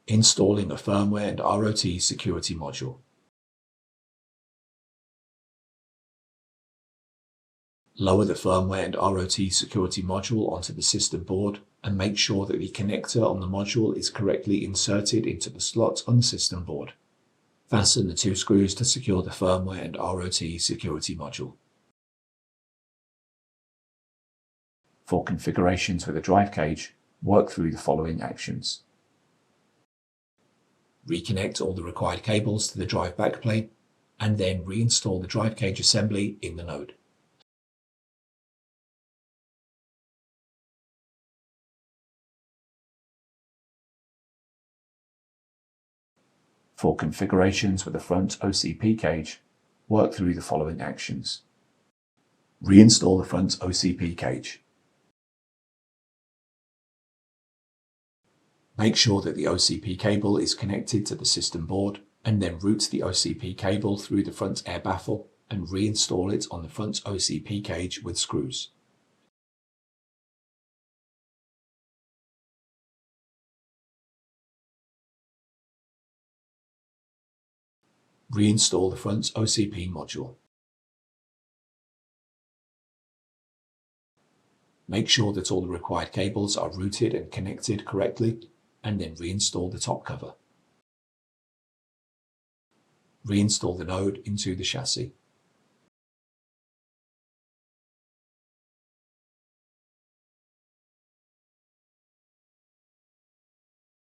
Installing a firmware and RoT security module. Lower the firmware and RoT security module onto the system board and make sure that the connector on the module is correctly inserted into the slot on the system board. Fasten the 2 screws to secure the firmware and RoT security module. For configurations with a drive cage, work through the following actions. Reconnect all the required cables to the drive backplane and then reinstall the drive cage assembly in the node. For configurations with a front OCP cage, work through the following actions. Reinstall the front OCP cage. Make sure that the OCP cable is connected to the system board and then route the OCP cable through the front air baffle and reinstall it on the front OCP cage with screws. Reinstall the front OCP module. Make sure that all the required cables are routed and connected correctly, and then reinstall the top cover. Reinstall the node into the chassis.